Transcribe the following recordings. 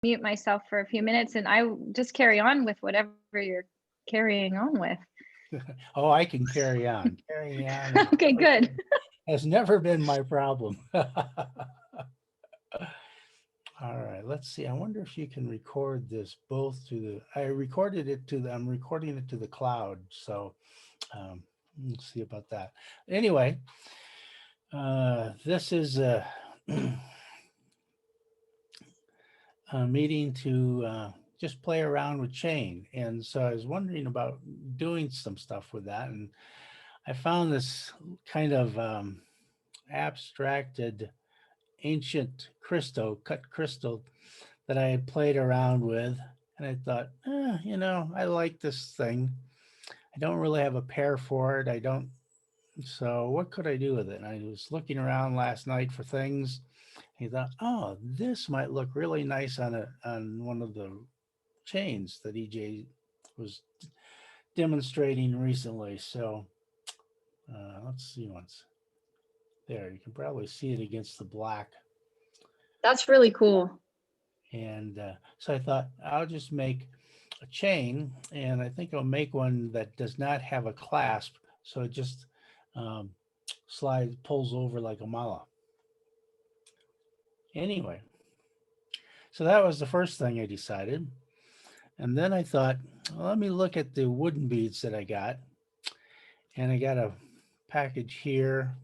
mute myself for a few minutes and I just carry on with whatever you're carrying on with. Oh, I can carry on. Carrying on has Okay, never good. been, has never been my problem. All right, let's see. I wonder if you can record this both to the, I recorded it to the, I'm recording it to the cloud. So um, let's see about that. Anyway, this is a meeting to just play around with chain. And so I was wondering about doing some stuff with that. And I found this kind of abstracted ancient crystal, cut crystal that I had played around with. And I thought, I like this thing. I don't really have a pair for it. I don't. So what could I do with it? And I was looking around last night for things. He thought, oh, this might look really nice on one of the chains that EJ was demonstrating recently. So let's see once. There, you can probably see it against the black. That's really cool. And so I thought I'll just make a chain, and I think I'll make one that does not have a clasp, so it just um, slides, pulls over like a mala. Anyway, so that was the first thing I decided. And then I thought, well, let me look at the wooden beads that I got. And I got a package here.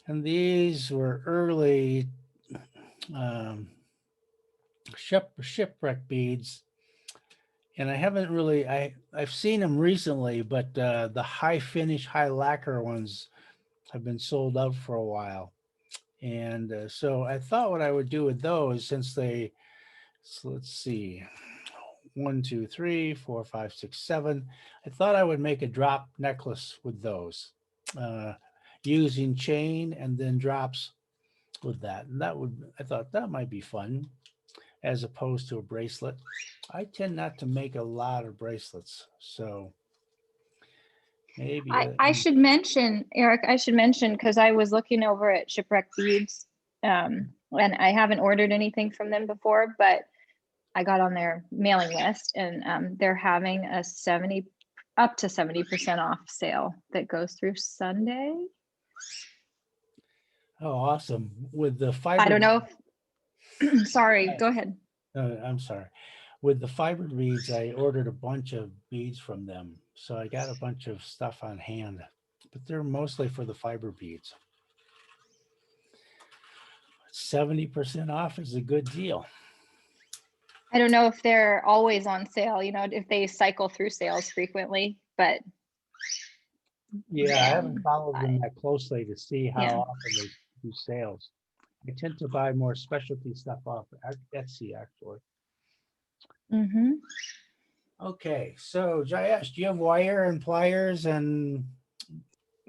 And these were early um, shipwreck beads. And I haven't really, I've seen them recently, but the high finish, high lacquer ones have been sold out for a while. And so I thought what I would do with those, since they, so let's see, 1, 2, 3, 4, 5, 6, 7. I thought I would make a drop necklace with those, uh, using chain and then drops with that. And I thought that might be fun as opposed to a bracelet. I tend not to make a lot of bracelets, so maybe. I should mention, Eric, I should mention, because I was looking over at Shipwreck Beads, and I haven't ordered anything from them before, but I got on their mailing list and they're having a up to 70% off sale that goes through Sunday. Oh, awesome! With the I fiber. don't know if, sorry, go ahead. I'm sorry. With the fiber beads, I ordered a bunch of beads from them, so I got a bunch of stuff on hand. But they're mostly for the fiber beads. 70% off is a good deal. I don't know if they're always on sale, if they cycle through sales frequently, but Yeah, I haven't followed them I, that closely to see how yeah. often they do sales. I tend to buy more specialty stuff off Etsy, actually. Mm-hmm. Okay, so Jayesh, do you have wire and pliers and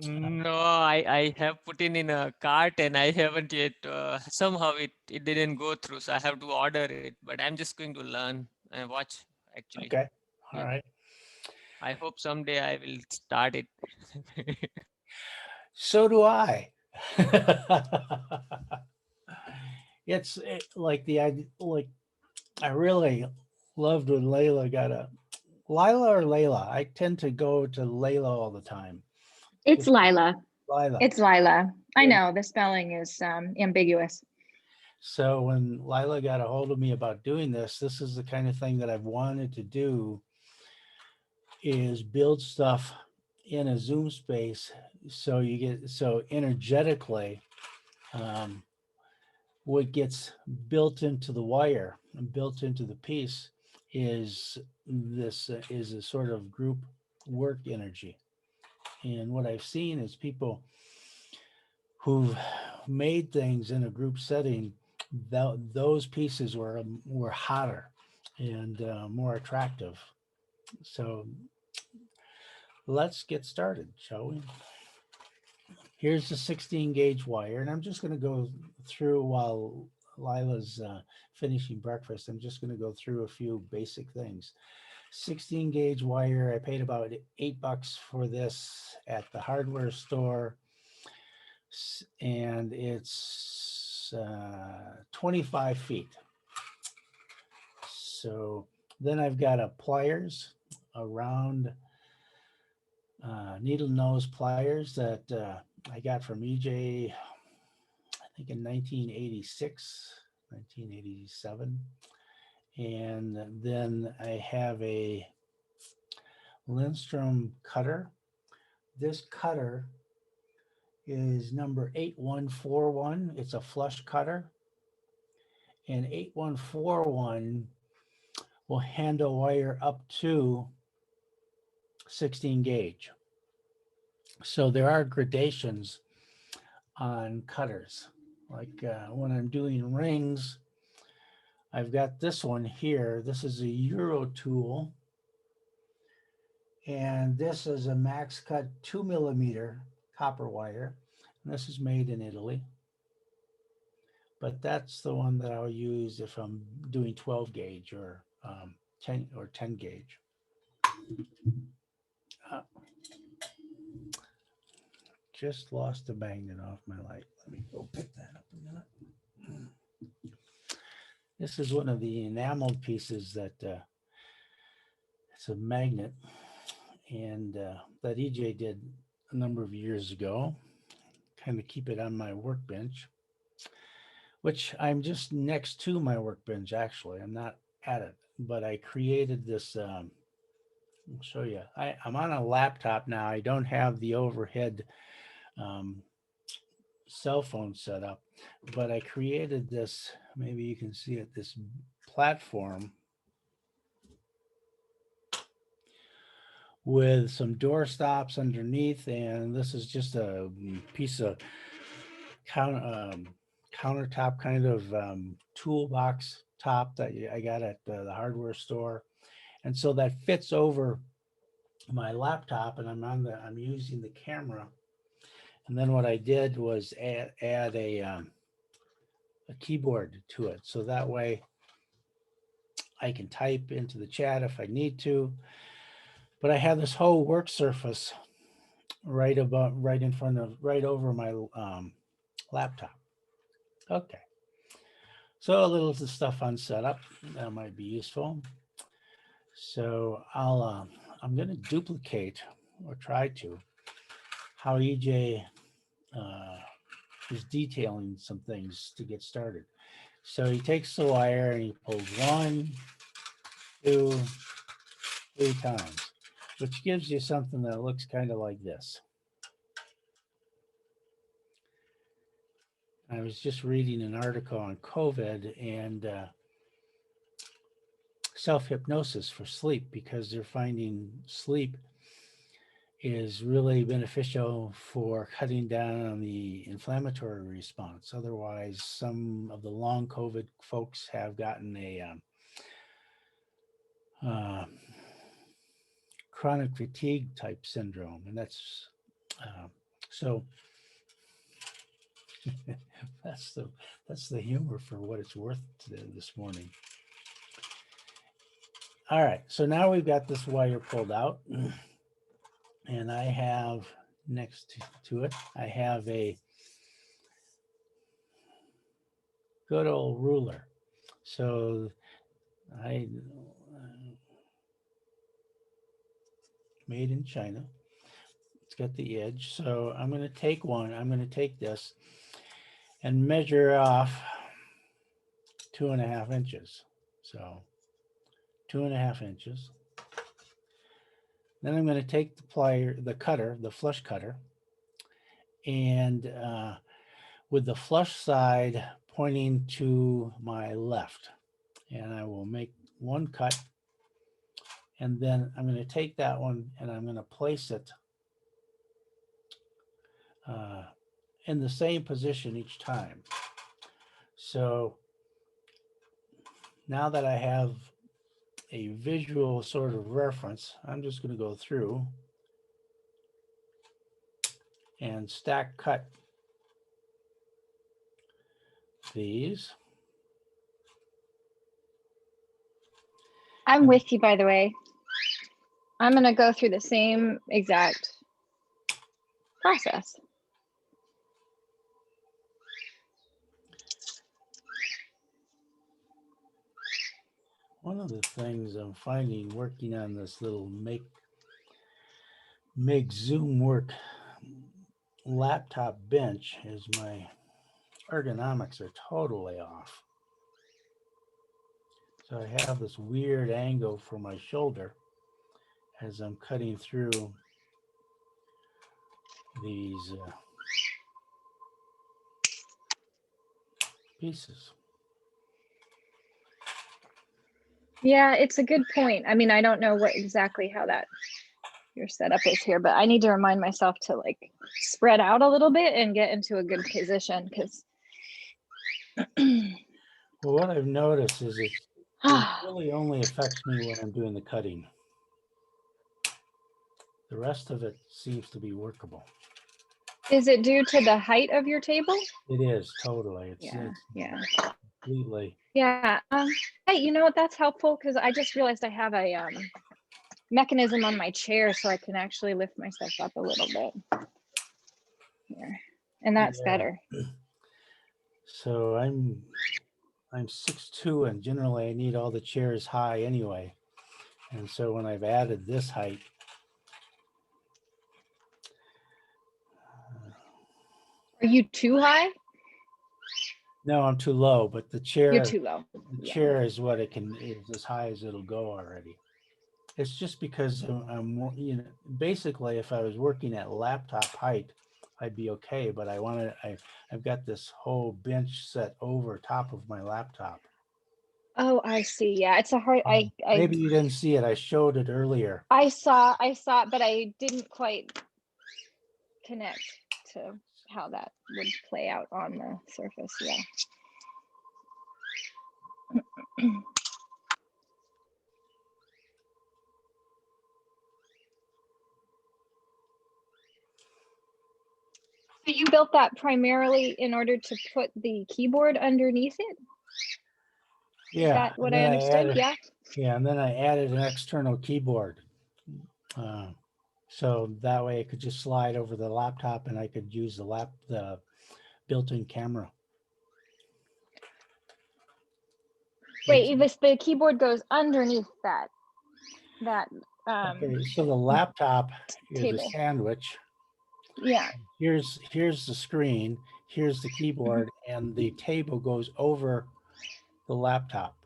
No, I have put in a cart and I haven't yet. Somehow it didn't go through, so I have to order it. But I'm just going to learn and watch. Actually, okay, all yeah. right. I hope someday I will start it. So do I. Like like I really loved when Layla got a Lila or Layla. I tend to go to Layla all the time. It's Just Lila. Lila. It's Lila. I Yeah. know the spelling is ambiguous. So when Lila got a hold of me about doing this is the kind of thing that I've wanted to do, is build stuff in a Zoom space so you get so energetically um, what gets built into the wire and built into the piece is a sort of group work energy. And what I've seen is people who've made things in a group setting, those pieces were hotter and more attractive. So let's get started, shall we? Here's the 16 gauge wire, and I'm just going to go through while Lila's finishing breakfast. I'm just going to go through a few basic things. 16 gauge wire. I paid about $8 for this at the hardware store, and it's 25 feet. So then I've got a pliers, around needle nose pliers that I got from EJ, I think in 1986, 1987. And then I have a Lindstrom cutter. This cutter is number 8141. It's a flush cutter. And 8141 will handle wire up to 16 gauge. So there are gradations on cutters. Like when I'm doing rings, I've got this one here. This is a Euro tool. And this is a max cut 2mm copper wire. And this is made in Italy. But that's the one that I'll use if I'm doing 12 gauge or 10 gauge. Just lost the magnet off my light. Let me go pick that up a minute. This is one of the enameled pieces that it's a magnet, and that EJ did a number of years ago. Kind of keep it on my workbench, which I'm just next to my workbench. Actually, I'm not at it, but I created this. I'll show you. I'm on a laptop now. I don't have the overhead cell phone setup, but I created this. Maybe you can see it. This platform with some door stops underneath, and this is just a piece of countertop kind of toolbox top that I got at the hardware store, and so that fits over my laptop, and I'm using the camera. And then what I did was add a keyboard to it, so that way I can type into the chat if I need to. But I have this whole work surface right over my laptop. Okay, so a little stuff on setup that might be useful. So I'm going to duplicate, or try to, how EJ is detailing some things to get started. So he takes the wire and he pulls 1, 2, 3 times, which gives you something that looks kind of like this. I was just reading an article on COVID and self-hypnosis for sleep, because they're finding sleep is really beneficial for cutting down on the inflammatory response. Otherwise, some of the long COVID folks have gotten a chronic fatigue type syndrome, and that's so that's the humor for what it's worth this morning. All right, so now we've got this wire pulled out, and I have next to it, I have a good old ruler. So I made in China. It's got the edge. So I'm going to take one. I'm going to take this and measure off 2.5 inches. So 2.5 inches. Then I'm going to take the cutter, the flush cutter, and with the flush side pointing to my left. And I will make one cut. And then I'm going to take that one and I'm going to place it in the same position each time. So now that I have a visual sort of reference, I'm just going to go through and stack cut these. I'm with you, by the way. I'm going to go through the same exact process. One of the things I'm finding working on this little make Zoom work laptop bench is my ergonomics are totally off. So I have this weird angle for my shoulder as I'm cutting through these pieces. Yeah, it's a good point. I mean, I don't know what exactly how that your setup is here, but I need to remind myself to like spread out a little bit and get into a good position because Well, what I've noticed is it really only affects me when I'm doing the cutting. The rest of it seems to be workable. is it due to the height of your table? It is totally. It's Yeah. completely. Yeah. Hey, you know what? That's helpful because I just realized I have a mechanism on my chair so I can actually lift myself up a little bit here, and that's better. So I'm 6'2", and generally I need all the chairs high anyway. And so when I've added this height, Are you too high? no, I'm too low, but the chair, You're too low. the chair is what it can, is as high as it'll go already. It's just because I'm, you know, basically if I was working at laptop height, I'd be okay, but I've got this whole bench set over top of my laptop. Oh, I see. Yeah, it's a hard. Maybe you didn't see it. I showed it earlier. I saw it, but I didn't quite connect to how that would play out on the surface. Yeah. So you built that primarily in order to put the keyboard underneath it? Yeah. Is that what I understood? Yeah. Yeah, and then I added an external keyboard. So that way it could just slide over the laptop and I could use the built-in camera. Wait, the keyboard goes underneath that. Okay, so the laptop is table. a sandwich. Yeah. Here's the screen, here's the keyboard, and the table goes over the laptop.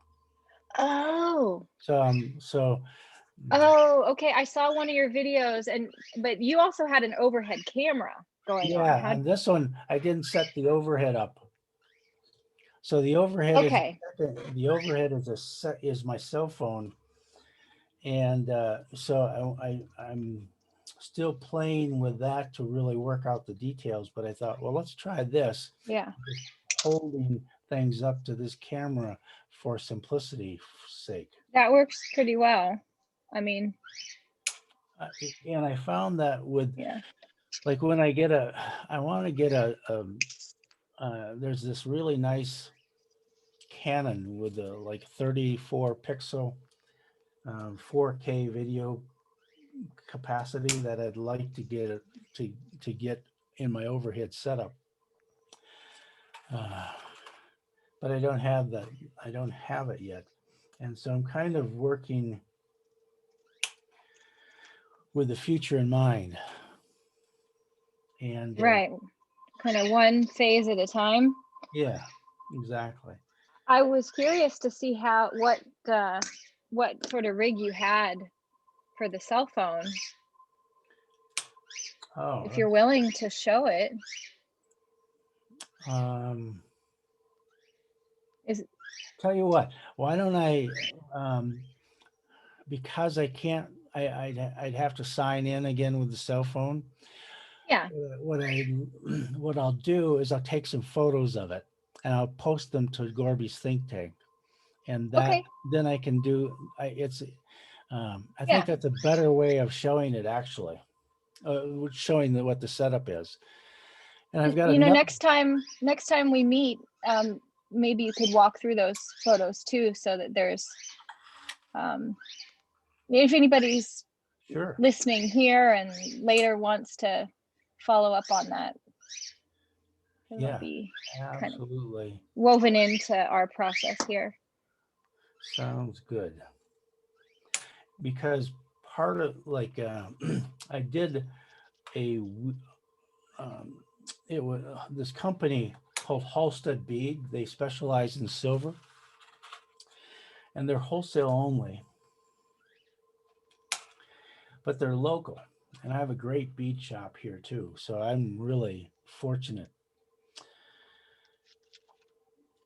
Oh. So Oh, okay. I saw one of your videos, but you also had an overhead camera going on. yeah, and this one I didn't set the overhead up. So the overhead is my cell phone, and so I'm still playing with that to really work out the details. But I thought, well, let's try this. Yeah. Just holding things up to this camera for simplicity's sake. That works pretty well. I mean, and I found that with like when I want to get there's this really nice Canon with a like 34 pixel 4K video capacity that I'd like to get to get in my overhead setup. But I don't have that. I don't have it yet. And so I'm kind of working with the future in mind. And right. Kind of one phase at a time. Yeah, exactly. I was curious to see what sort of rig you had for the cell phone. Oh, if you're willing to show it. Tell you what, why don't I, because I can't, I'd have to sign in again with the cell phone. Yeah. What I'll do is I'll take some photos of it and I'll post them to Gorby's think tank, and that then I can do. I think that's a better way of showing it, actually, showing what the setup is. And I've got next time we meet, maybe you could walk through those photos too, so that there's if anybody's listening here and later wants to follow up on that, it'll be absolutely kind of woven into our process here. Sounds good. Because part of like I did a it was this company called Halstead Bead. They specialize in silver, and they're wholesale only, but they're local. And I have a great bead shop here too, so I'm really fortunate.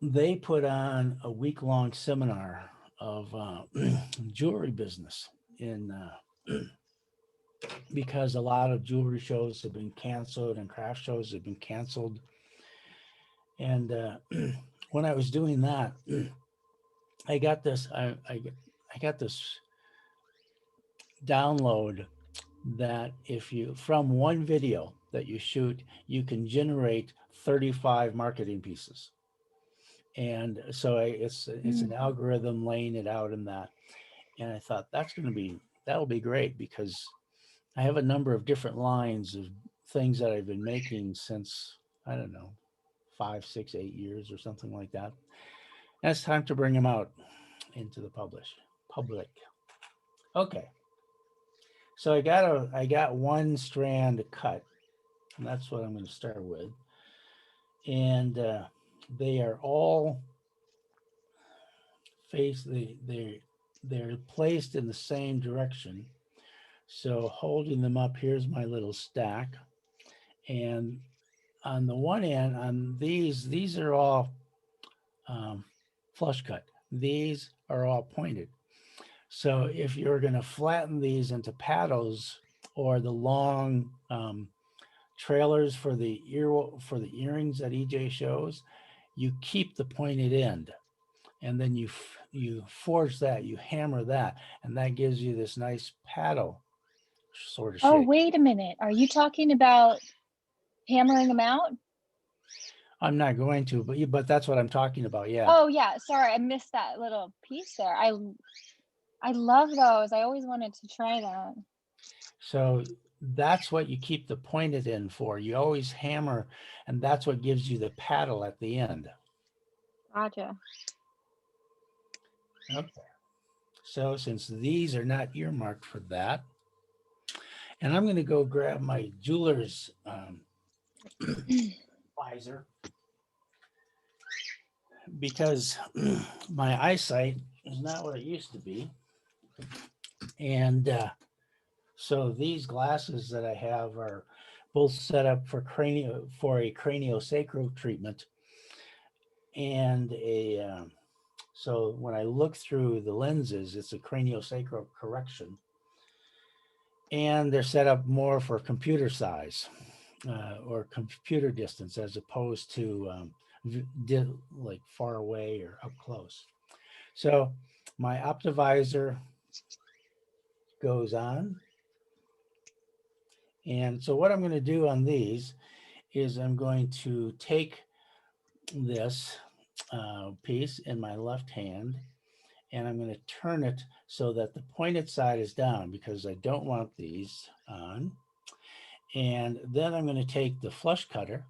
They put on a week-long seminar of jewelry business in because a lot of jewelry shows have been canceled and craft shows have been canceled. And when I was doing that, I got this. I got this download that if you from one video that you shoot, you can generate 35 marketing pieces. And so it's an algorithm laying it out in that. And I thought that'll be great because I have a number of different lines of things that I've been making since, I don't know, 5, 6, 8 years or something like that. And it's time to bring them out into the public. Okay. So I got one strand cut, and that's what I'm going to start with. And they are all they're placed in the same direction. So holding them up, here's my little stack. And on the one end, on these are all flush cut. These are all pointed. So if you're going to flatten these into paddles or the long trailers for the earrings that EJ shows, you keep the pointed end, and then you forge that, you hammer that, and that gives you this nice paddle sort of Oh, shape. wait a minute. Are you talking about hammering them out? I'm not going to, but that's what I'm talking about. Yeah. Oh yeah, sorry, I missed that little piece there. I love those. I always wanted to try that. So that's what you keep the pointed end for. You always hammer, and that's what gives you the paddle at the end. Gotcha. Okay. So since these are not earmarked for that, and I'm going to go grab my jeweler's visor because my eyesight is not what it used to be. And so these glasses that I have are both set up for a craniosacral treatment and so when I look through the lenses, it's a craniosacral correction, and they're set up more for computer size or computer distance as opposed to like far away or up close. So my optivisor goes on. And so what I'm going to do on these is I'm going to take this piece in my left hand, and I'm going to turn it so that the pointed side is down because I don't want these on. And then I'm going to take the flush cutter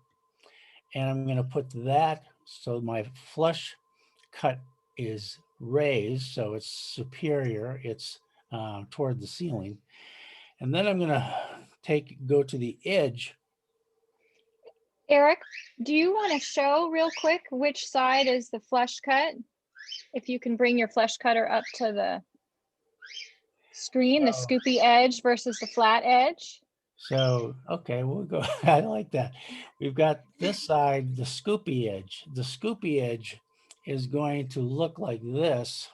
and I'm going to put that so my flush cut is raised, so it's superior, it's toward the ceiling. And then I'm going to go to the edge. Eric, do you want to show real quick which side is the flush cut? If you can bring your flush cutter up to the screen, the scoopy edge versus the flat edge. So, okay, we'll go. I like that. We've got this side, the scoopy edge. The scoopy edge is going to look like this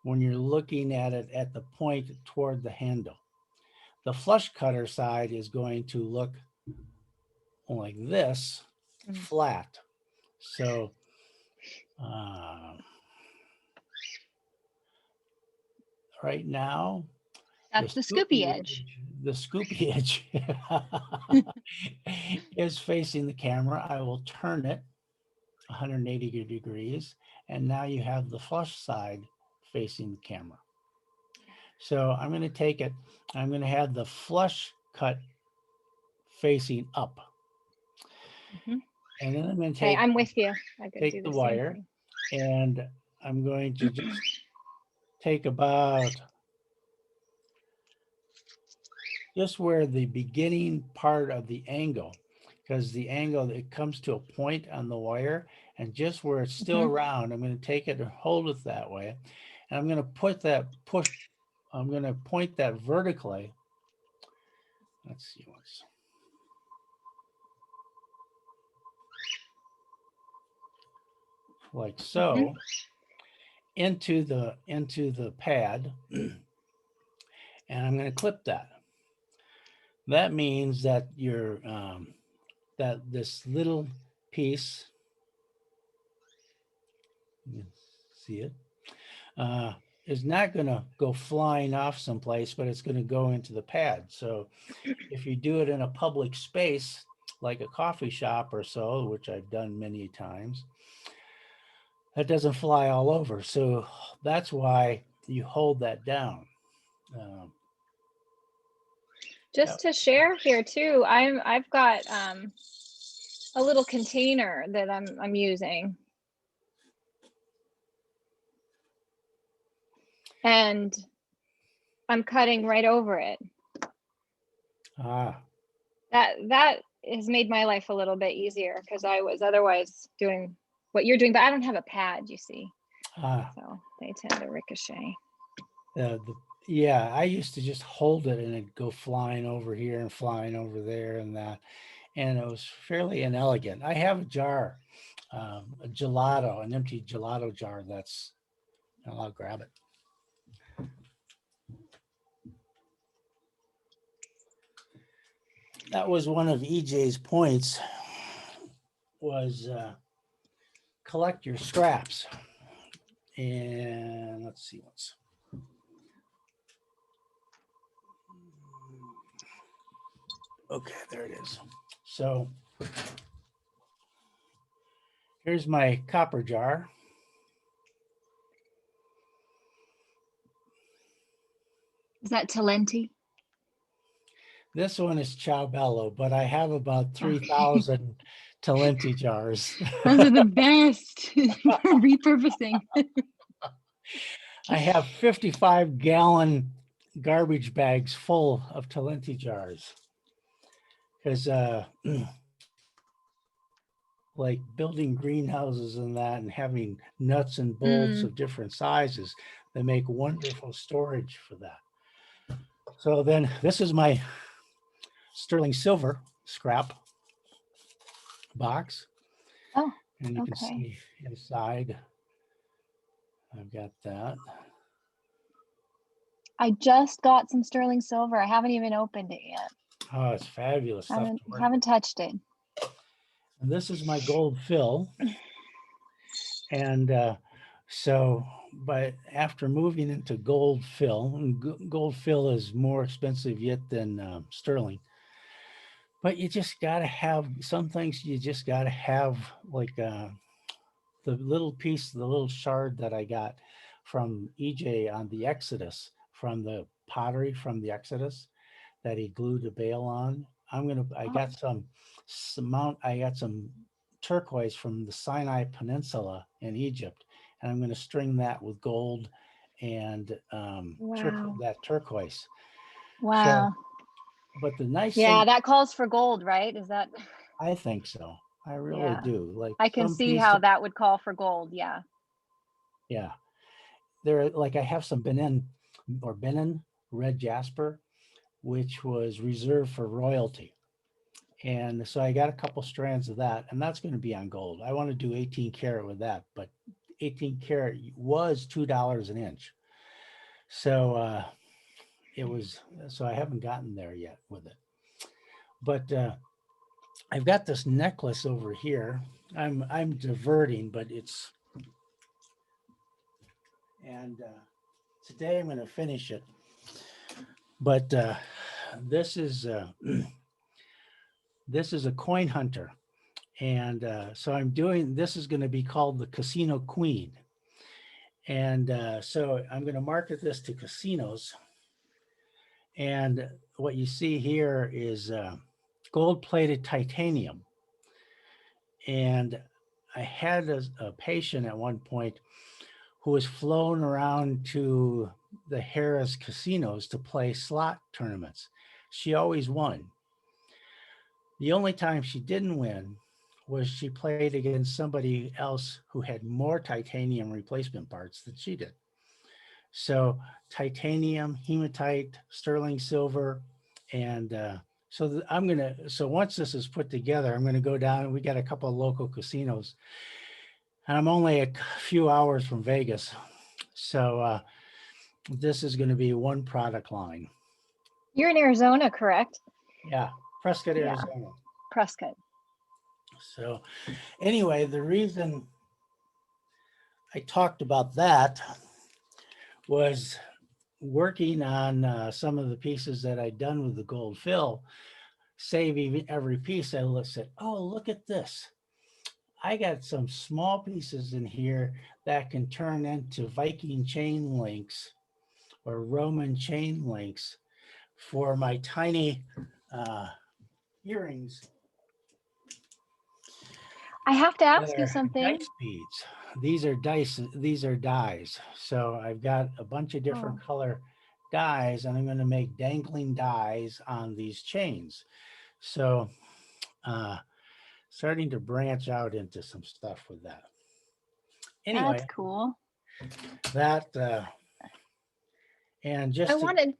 when you're looking at it at the point toward the handle. The flush cutter side is going to look like this, flat. So, right now, that's the scoopy edge. The scoopy edge is facing the camera. I will turn it 180 degrees, and now you have the flush side facing the camera. So I'm going to take it, I'm going to have the flush cut facing up. And then I'm going to take, I'm with you. take the wire and I'm going to just take about just where the beginning part of the angle, because the angle, it comes to a point on the wire, and just where it's still Mhm. round, I'm going to take it and hold it that way. And I'm going to I'm going to point that vertically. Let's see what's like so into the pad, and I'm going to clip that. That means that that this little piece, you can see it, is not going to go flying off someplace, but it's going to go into the pad. So if you do it in a public space, like a coffee shop or so, which I've done many times, that doesn't fly all over. So that's why you hold that down. Um, Just to share here too, I've got a little container that I'm using. And I'm cutting right over it. ah, That has made my life a little bit easier because I was otherwise doing what you're doing, but I don't have a pad, you see. ah. So they tend to ricochet. Yeah, I used to just hold it and it'd go flying over here and flying over there and that. And it was fairly inelegant. I have a jar, a gelato, an empty gelato jar that's, I'll grab it. That was one of EJ's points, was collect your scraps. And let's see what's. Okay, there it is. So here's my copper jar. Is that Talenti? This one is Ciao Bello, but I have about 3,000 Talenti jars. Those are the best for repurposing. I have 55-gallon garbage bags full of Talenti jars. Because like building greenhouses and that and having nuts and bolts of different sizes, they make wonderful storage for that. So then this is my sterling silver scrap box. Oh, And you can okay. see inside, I've got that. I just got some sterling silver. I haven't even opened it yet. Oh, it's fabulous stuff. Haven't touched it. And this is my gold fill. And but after moving into gold fill, and gold fill is more expensive yet than sterling. But you just got to have some things. You just got to have like the little piece, the little shard that I got from EJ on the Exodus, from the pottery from the Exodus that he glued a bale on. I got I got some turquoise from the Sinai Peninsula in Egypt, and I'm going to string that with gold and Wow. that turquoise. Wow. So, but the nice Yeah, thing, that calls for gold, right? Is that? I think so. I really Yeah. do. Like I can some see piece, how that would call for gold. Yeah. yeah. There, like I have some Benin red jasper, which was reserved for royalty. And so I got a couple strands of that, and that's going to be on gold. I want to do 18 karat with that, but 18 karat was $2 an inch. So so I haven't gotten there yet with it. But I've got this necklace over here. I'm diverting, but and today I'm going to finish it. But this is this is a coin hunter. And so this is going to be called the Casino Queen. And so I'm going to market this to casinos. And what you see here is gold-plated titanium. And I had a patient at one point who was flown around to the Harrah's casinos to play slot tournaments. She always won. The only time she didn't win was she played against somebody else who had more titanium replacement parts than she did. So titanium, hematite, sterling silver, and so once this is put together, I'm gonna go down. We got a couple of local casinos, and I'm only a few hours from Vegas, so this is going to be one product line. You're in Arizona, correct? Yeah, Prescott, Yeah. Arizona. Prescott. So anyway, the reason I talked about that was working on some of the pieces that I'd done with the gold fill, saving every piece. I said, oh, look at this. I got some small pieces in here that can turn into Viking chain links or Roman chain links for my tiny earrings. I have to ask that you are something. dice beads. These are dice. These are dies. So I've got a bunch of different color dies, and I'm going to make dangling dies on these chains. So starting to branch out into some stuff with that. Anyway, That's cool. that and just I wanted,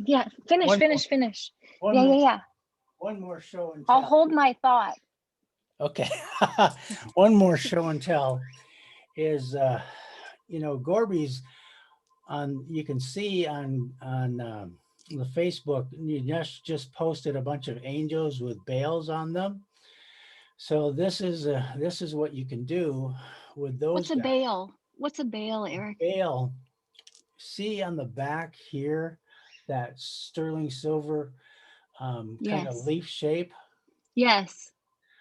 yeah, finish. One Yeah, more, yeah, yeah. One more show and I'll tell. hold my thought. Okay. One more show and tell is, Gorby's on, you can see on the Facebook, you just posted a bunch of angels with bales on them. So this is what you can do with those. What's a bale? What's a bale, Eric? Bale. See on the back here, that sterling silver kind of leaf shape. Yes.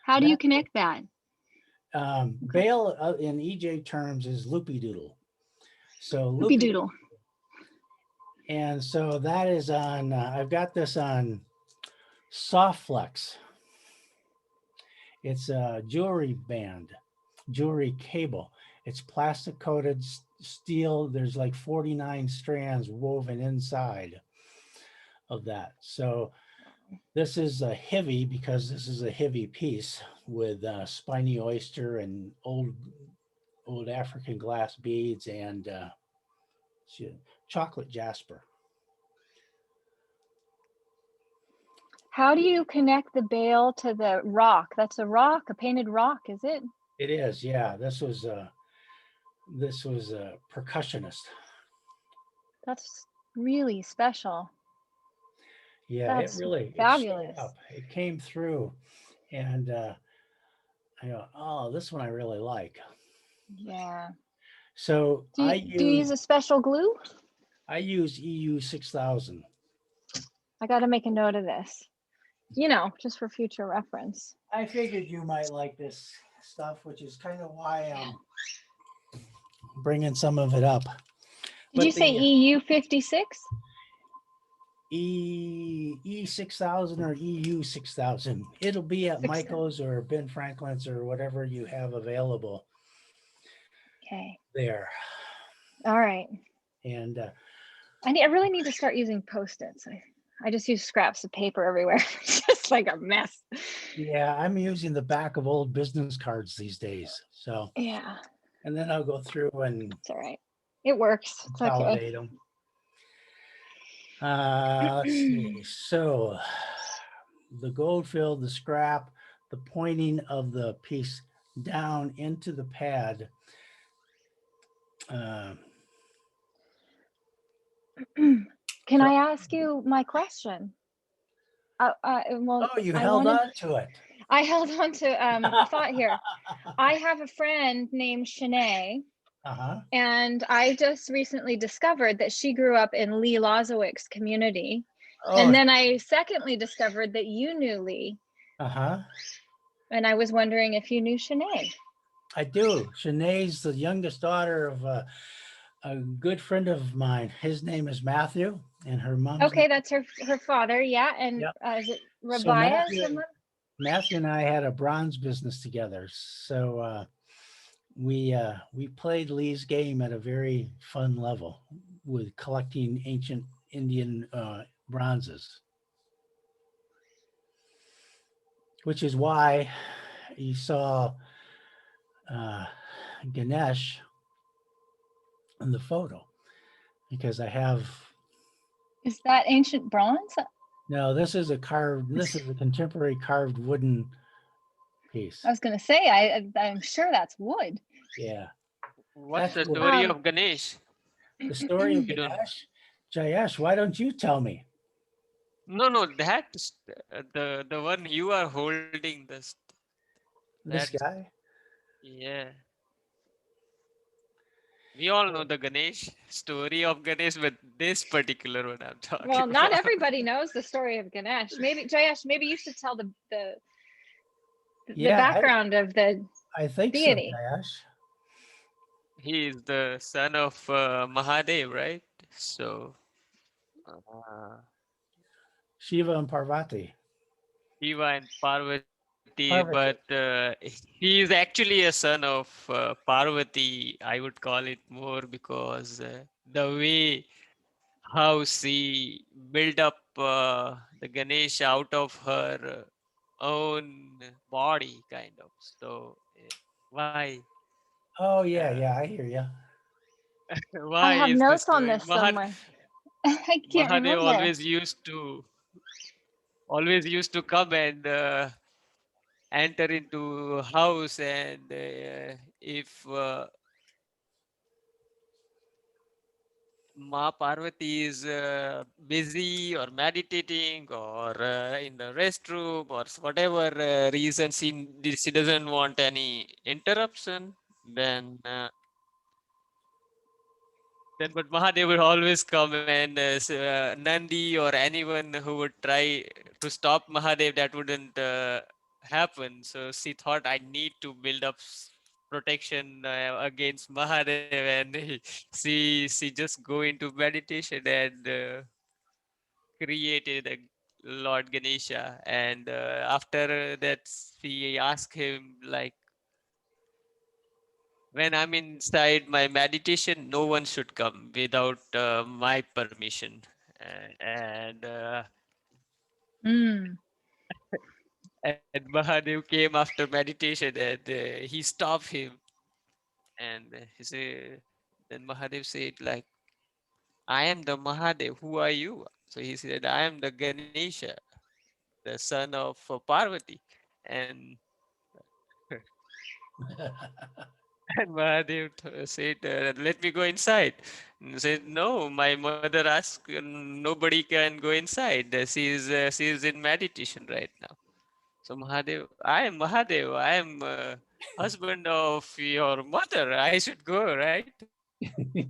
How do you connect that? Bale in EJ terms is loopy doodle. So Loopy doodle. And so that is on, I've got this on Soft Flex. It's a jewelry band, jewelry cable. It's plastic coated steel. There's like 49 strands woven inside of that. So this is a heavy, because this is a heavy piece with spiny oyster and old African glass beads and chocolate jasper. How do you connect the bale to the rock? That's a rock, a painted rock, is it? It is, yeah. This was a percussionist. That's really special. Yeah, That's it really fabulous. It showed up. It came through, and I go, oh, this one I really like. Yeah. So do you use a special glue? I use EU 6000. I got to make a note of this, just for future reference. I figured you might like this stuff, which is kind of why I'm bringing some of it up. Did you say EU 56? E 6000 or EU 6000. It'll be at Michael's or Ben Franklin's or whatever you have available. Okay. There. All right. And I really need to start using Post-its. I just use scraps of paper everywhere. It's just like a mess. Yeah, I'm using the back of old business cards these days. So yeah. And then I'll go through and it's all right. It works. It's consolidate okay. them. Let's see. So the gold fill, the scrap, the pointing of the piece down into the pad. Can I ask you my question? Well, you held on to it. I held on to a thought here. I have a friend named Shanae. And I just recently discovered that she grew up in Lee Lozowick's community. And then I secondly discovered that you knew Lee. And I was wondering if you knew Shanae. I do. Shanae's the youngest daughter of a good friend of mine. His name is Matthew, and her mom's okay, that's her father, yeah. And is it Rabia? So Matthew and I had a bronze business together. So we played Lee's game at a very fun level with collecting ancient Indian bronzes, which is why you saw uh, Ganesh in the photo, because I have Is that ancient bronze? no. This is a contemporary carved wooden piece. I was gonna say, I'm sure that's wood. Yeah, What's that's the wood. story of Ganesh? The story of You don't. Ganesh. Jayesh, why don't you tell me? No, no, that's the one you are holding. That This guy. yeah. We all know the Ganesh story of Ganesh, but this particular one I'm talking Well, not about. everybody knows the story of Ganesh. Maybe Jayesh, maybe you should tell the Yeah, background of the I think so, deity. Jayesh. He is the son of Mahadev, right? So uh, Shiva and Parvati. Shiva and Parvati, but Parvati. he is actually a son of Parvati. I would call it more because the way how she built up the Ganesh out of her own body, kind of. So why? Oh yeah, Uh, yeah, I hear you. I why have is the notes on story? this somewhere. I can't Mahadev remember. always used to come and enter into house, and if Ma Parvati is busy or meditating or in the restroom or whatever reason she doesn't want any interruption, then but Mahadev would always come, and Nandi or anyone who would try to stop Mahadev, that wouldn't happen. So she thought, I need to build up protection against Mahadev, and she just go into meditation and created a Lord Ganesha. And after that, she asked him like, when I'm inside my meditation, no one should come without my permission. And Mm. and Mahadev came after meditation, and he stopped him. And he said, then Mahadev said like, I am the Mahadev. Who are you? So he said, I am the Ganesha, the son of Parvati. And And Mahadev said, let me go inside. And said, no, my mother asked, nobody can go inside. She is in meditation right now. So Mahadev, I am Mahadev. I am husband of your mother. I should go, right?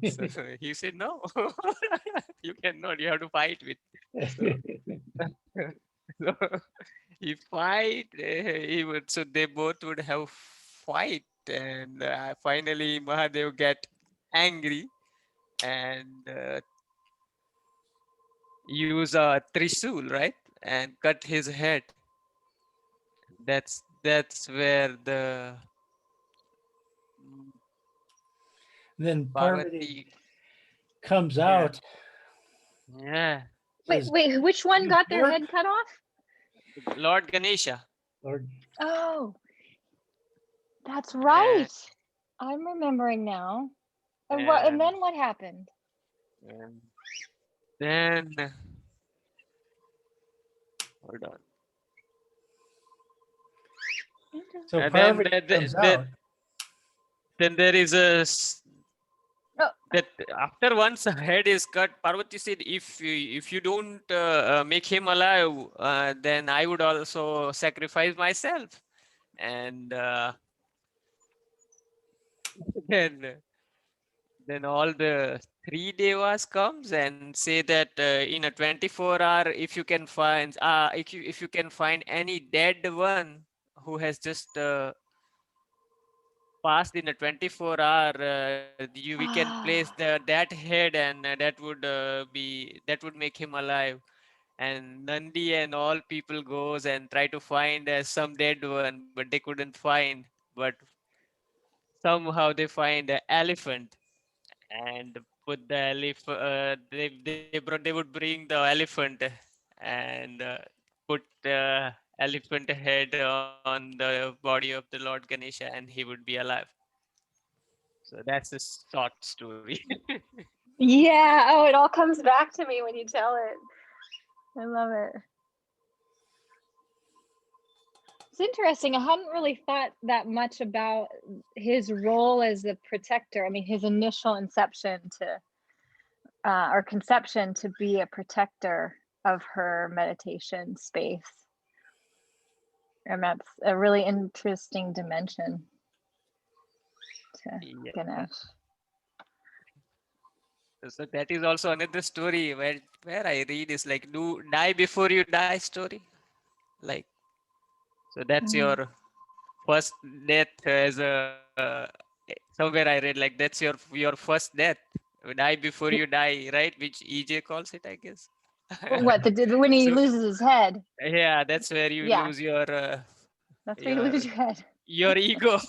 So he said, no, you cannot. You have to fight with. So, so he fight. He would. So they both would have fight, and finally Mahadev get angry and use a trisul, right, and cut his head. That's where the Then Parvati Parvati, comes yeah, out, yeah, Wait, says, wait, which one "You got their jerk!" head cut off? Lord Ganesha. Or Oh, that's And, right. I'm remembering now. And and, then what happened? and then hold on. so And then Parvati comes out. then there is a Oh, that after once a head is cut, Parvati said, if you don't make him alive, then I would also sacrifice myself. And then then all the three devas comes and say that in a 24-hour, if you can find if you can find any dead one who has just passed in a 24-hour, we can place ah, that head, and that would make him alive. And Nandi and all people goes and try to find some dead one, but they couldn't find. But somehow they find an elephant and put the elephant. They would bring the elephant and put the elephant head on the body of the Lord Ganesha, and he would be alive. So that's a short story. Yeah. Oh, it all comes back to me when you tell it. I love it. It's interesting. I hadn't really thought that much about his role as a protector. I mean, his initial inception to, or conception to be a protector of her meditation space. And that's a really interesting dimension to Yeah. Ganesh. So that is also another story where I read is like do die before you die story. Like so that's Mm. your first death as a somewhere I read like that's your first death. Die before you die, right? Which EJ calls it, I guess. What when he So loses his head? yeah, that's where you Yeah, lose that's where you your lose your head. your ego.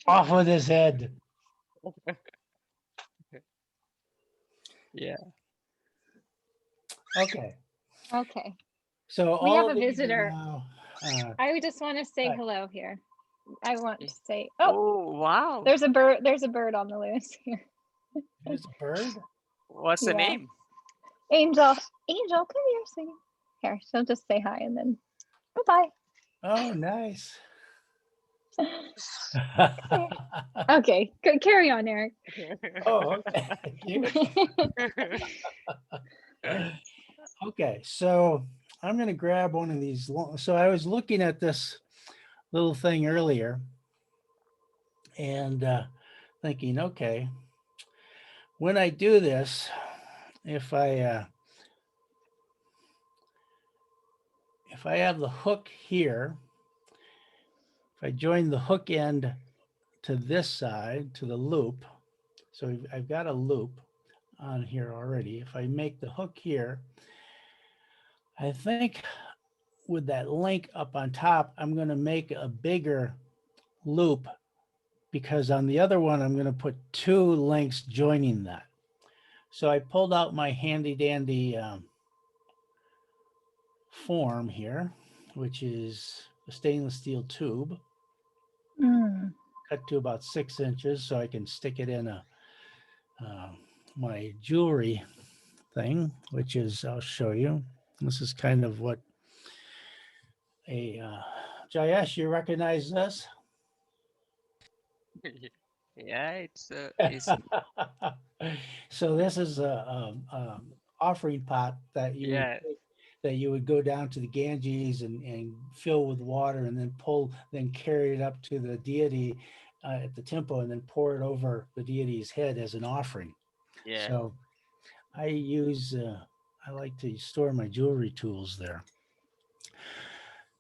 Off with his head. Yeah. Okay. Okay, So we all have of a these are visitor. now, I would just want to say hi. hello here. I want Yeah. to say, oh, Oh wow. there's a bird. There's a bird on the loose here. There's a bird. What's the Yeah, name? Angel. Angel, come here, sweetie. Here, she'll just say hi and then bye Oh, nice. bye. Okay, carry on, Eric. Oh, okay. Thank you. Okay, so I'm going to grab one of these. So I was looking at this little thing earlier and thinking, okay, when I do this, if I have the hook here, if I join the hook end to this side, to the loop, so I've got a loop on here already. If I make the hook here, I think with that link up on top, I'm going to make a bigger loop because on the other one, I'm going to put two links joining that. So I pulled out my handy dandy form here, which is a stainless steel tube, Mm. cut to about 6 inches so I can stick it in my jewelry thing, which is, I'll show you. This is kind of what a, Jayesh, you recognize this? Yeah, it's So this is a offering pot that yeah, you would go down to the Ganges and fill with water and then then carry it up to the deity at the temple and then pour it over the deity's head as an offering. yeah. So I like to store my jewelry tools there.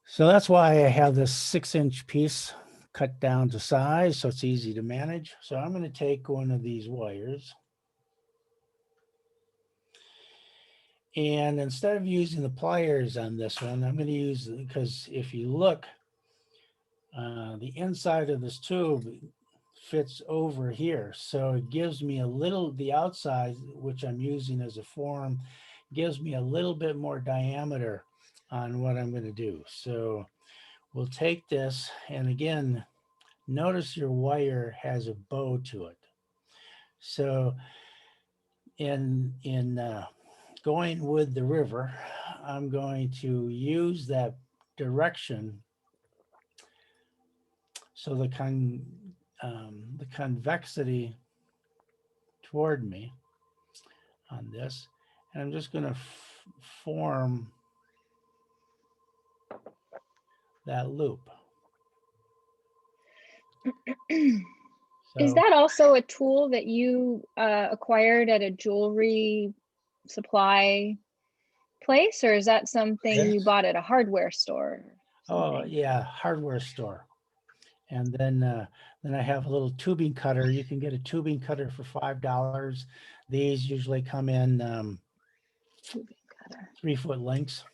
So that's why I have this 6-inch piece cut down to size so it's easy to manage. So I'm going to take one of these wires. And instead of using the pliers on this one, I'm going to use, because if you look, the inside of this tube fits over here. So it gives me the outside, which I'm using as a form, gives me a little bit more diameter on what I'm going to do. So we'll take this, and again, notice your wire has a bow to it. So in going with the river, I'm going to use that direction so the convexity toward me on this, and I'm just going to form that loop. Is So that also a tool that you acquired at a jewelry supply place, or is that something you yes. bought at a hardware store? Or Oh something? yeah, hardware store. And then I have a little tubing cutter. You can get a tubing cutter for $5. These usually come in Tubing cutter. 3-foot lengths.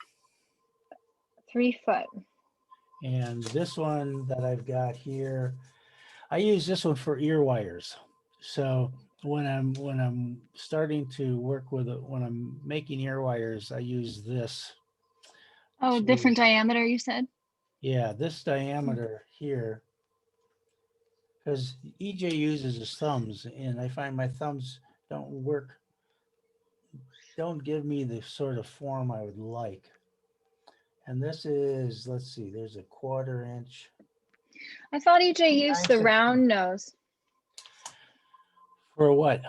3 foot. And this one that I've got here, I use this one for ear wires. So when I'm starting to work with it, when I'm making ear wires, I use this Oh, to, different diameter, you said? yeah, this diameter here, because EJ uses his thumbs, and I find my thumbs don't work, don't give me the sort of form I would like. And this is, let's see, there's a 1/4 inch, I thought EJ used the 9/16. round nose. For what?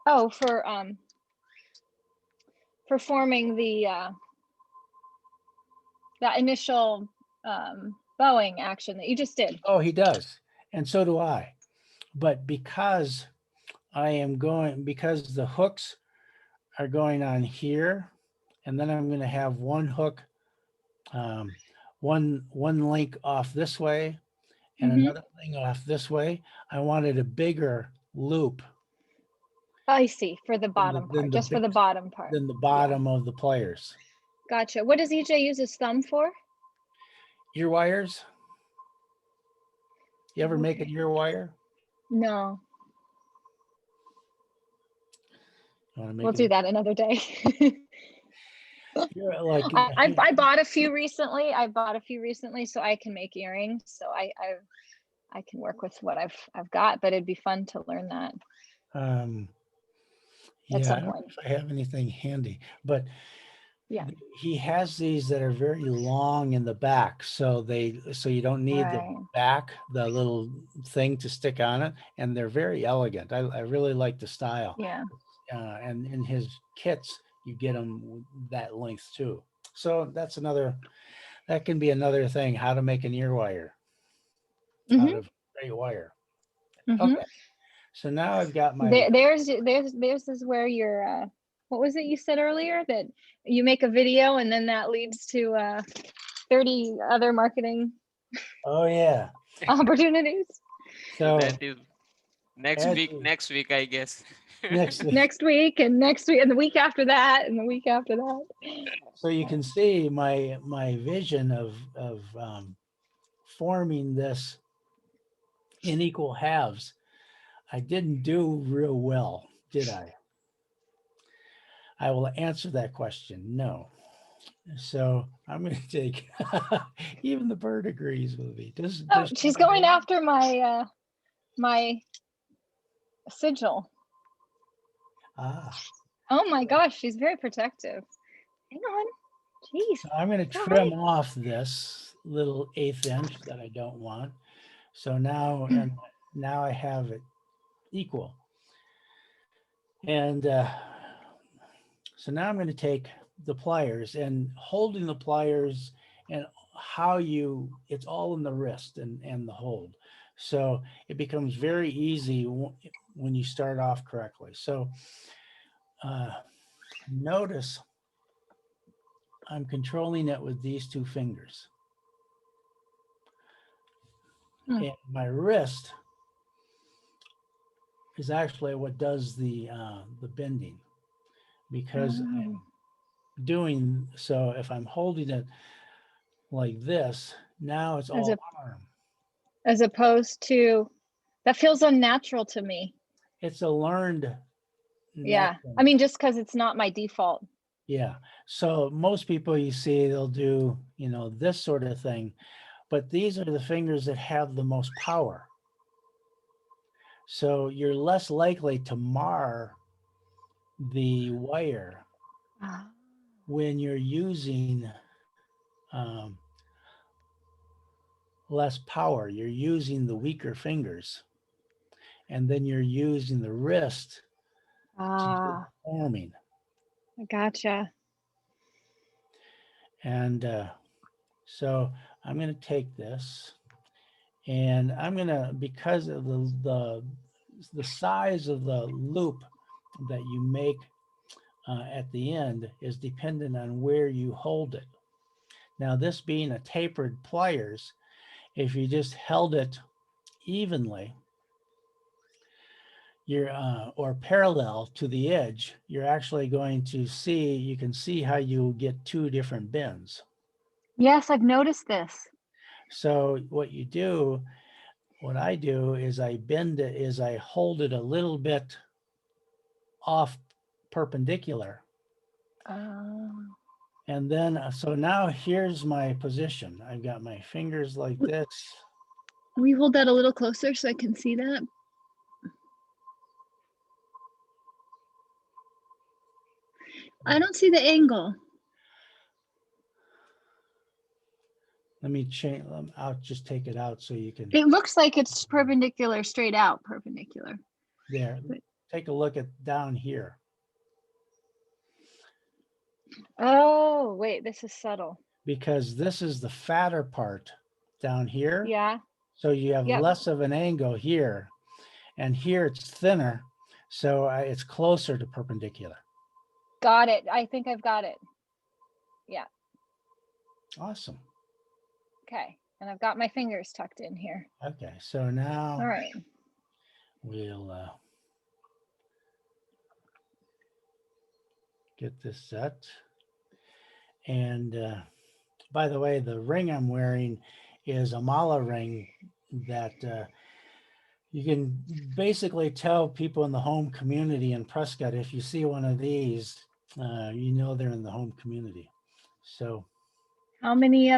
Oh, for forming the that initial bowing action that you just did. Oh, he does. And so do I. But because because the hooks are going on here, and then I'm going to have one hook, um, one link off this way and Mm-hmm. another thing off this way. I wanted a bigger loop I see, for the than the, bottom than part, the, just for the bottom part. than the Yeah, bottom of the pliers. gotcha. What does EJ use his thumb for? Ear wires. You ever make an Okay. ear wire? No, You want to we'll make do it? that another day. You're like, I bought a few recently. I bought a few recently so I can make earrings. So I can work with what I've got, but it'd be fun to learn that um, at yeah, I some don't know point. if I have anything handy, but Yeah. he has these that are very long in the back, so you don't need the Right. back, the little thing to stick on it, and they're very elegant. I really like the style. Yeah. And in his kits, you get them that length too. So that can be another thing, how to make an ear wire out Mm-hmm. of gray wire. Mm-hmm. Okay, so now I've got my, There's is where your what was it you said earlier, that you make a video and then that leads to 30 other marketing oh yeah. opportunities So So that is next as week. we, Next week, I guess. next week, next week and next week and the week after that and the week after that. so you can see my vision of forming this in equal halves. I didn't do real well, did I? I will answer that question. No. So I'm going to take, even the bird agrees with me. Oh, Does she she's going agree? after my sigil. Ah, Oh my gosh, she's very protective. Hang on. Jeez. so I'm going to All trim right. off this little 1/8 inch that I don't want. So now I have it equal. And so now I'm going to take the pliers and holding the pliers and it's all in the wrist and the hold. So it becomes very easy when you start off correctly. So uh, notice I'm controlling it with these two fingers. Hmm. And my wrist is actually what does the bending, because I'm doing so. If I'm holding it like this, now it's As all a arm. as opposed to, that feels unnatural to me. It's a learned Yeah. natural. I mean, just because it's not my default. Yeah. So most people you see, they'll do, this sort of thing, but these are the fingers that have the most power. So you're less likely to mar the wire when you're using um, less power. You're using the weaker fingers, and then you're using the wrist to do the Ah, forming. gotcha. And so I'm going to take this, and I'm going to, because of the size of the loop that you make at the end is dependent on where you hold it. Now, this being a tapered pliers, if you just held it evenly, or parallel to the edge, you're actually going to see, you can see how you get two different bends. Yes, I've noticed this. So what you do, what I do is I bend it, is I hold it a little bit off perpendicular. And then, so now here's my position. I've got my fingers like this. Will you hold that a little closer so I can see that? I don't see the angle. Let me change, I'll just take it out so you can, It looks like it's perpendicular, straight out perpendicular. there, take a look at down here. Oh, wait, this is subtle. Because this is the fatter part down here. Yeah. So you have Yep. less of an angle here, and here it's thinner. So it's closer to perpendicular. Got it. I think I've got it. Yeah. Awesome. Okay. And I've got my fingers tucked in here. Okay. So now All right. we'll get this set. And by the way, the ring I'm wearing is a mala ring that you can basically tell people in the home community in Prescott, if you see one of these, you know they're in the home community. So How many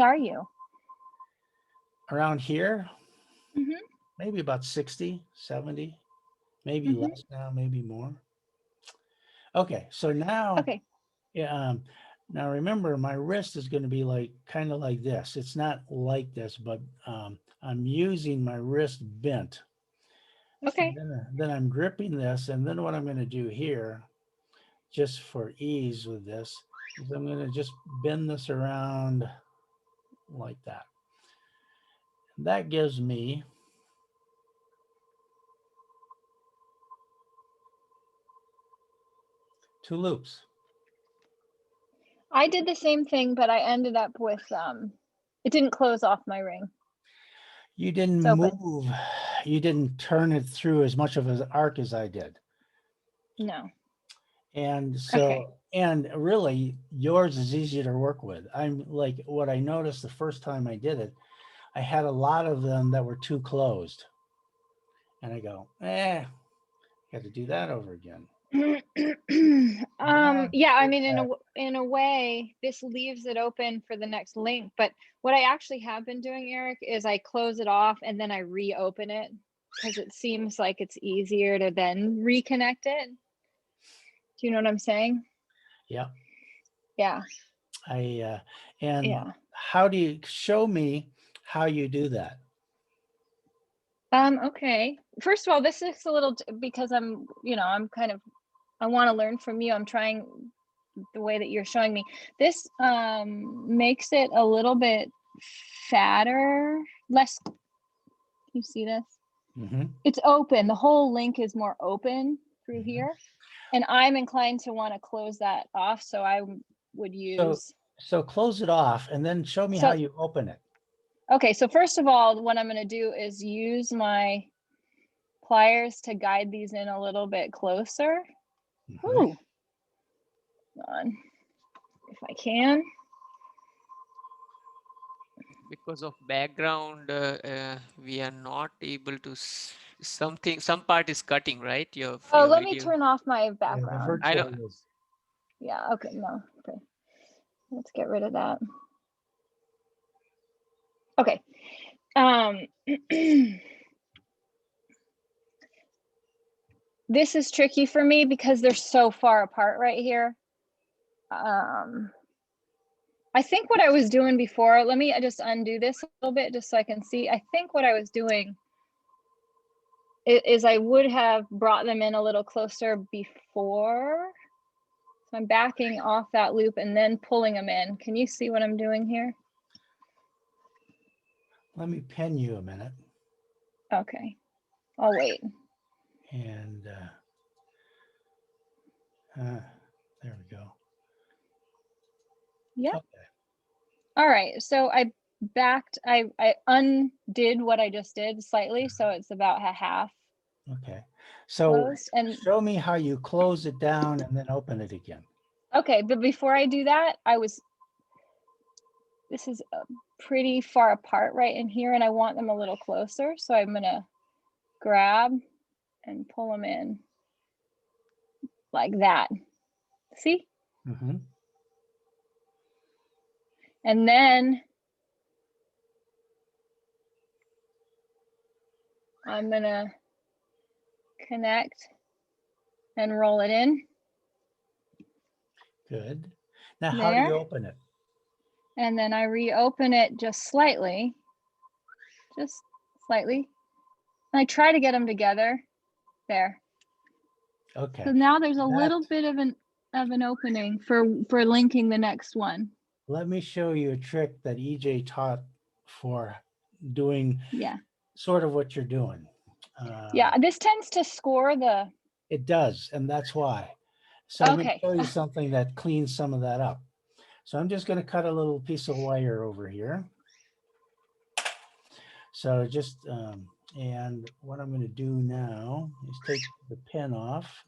are you? around here, Mm-hmm. maybe about 60, 70, maybe less now, maybe more. Okay, so now, Okay. yeah, now remember my wrist is going to be like kind of like this. It's not like this, but I'm using my wrist bent. Okay. Then I'm gripping this, and then what I'm going to do here, just for ease with this, is I'm going to just bend this around like that. That gives me two loops. I did the same thing, but I ended up with it didn't close off my ring. You didn't It's open. move, you didn't turn it through as much of an arc as I did. No. And so, Okay. and really yours is easier to work with. I'm like, what I noticed the first time I did it, I had a lot of them that were too closed. And I go, got to do that over again. Yeah, I mean, in a way, this leaves it open for the next link. But what I actually have been doing, Eric, is I close it off and then I reopen it because it seems like it's easier to then reconnect it. Do you know what I'm saying? Yeah. Yeah. And Yeah. how do you show me how you do that? Okay. First of all, this is a little because I'm kind of, I want to learn from you. I'm trying the way that you're showing me. This makes it a little bit fatter, less. You see this? It's open. The whole link is more open through here. And I'm inclined to want to close that off. So I would use. So close it off and then show me how you open it. Okay. So first of all, what I'm going to do is use my pliers to guide these in a little bit closer. Ooh. Hold on. If I can. Because of background, we are not able to some part is cutting, right? Your Let video. me turn off my background. I don't. Yeah. Okay. No. Okay. Let's get rid of that. Okay. This is tricky for me because they're so far apart right here. I think what I was doing before, let me just undo this a little bit just so I can see. I think what I was doing is I would have brought them in a little closer before. So I'm backing off that loop and then pulling them in. Can you see what I'm doing here? Let me pin you a minute. Okay, I'll wait. And there we go. Yeah. Okay. All right, so I undid what I just did slightly, so it's about a half. Okay, so show me how you close it down and then open it again. Okay, but before I do that, this is pretty far apart right in here, and I want them a little closer. So I'm gonna grab and pull them in like that. See? Mm-hmm. And then I'm gonna connect and roll it in Good. Now, how do you there. open it? And then I reopen it just slightly. And I try to get them together. There. Okay. So now there's a little That- bit of an opening for linking the next one. Let me show you a trick that EJ taught for doing Yeah. sort of what you're doing. Yeah, this tends to score the. It does, and that's why. So I'm going to Okay. show you something that cleans some of that up. So I'm just going to cut a little piece of wire over here. So just, and what I'm going to do now is take the pin off.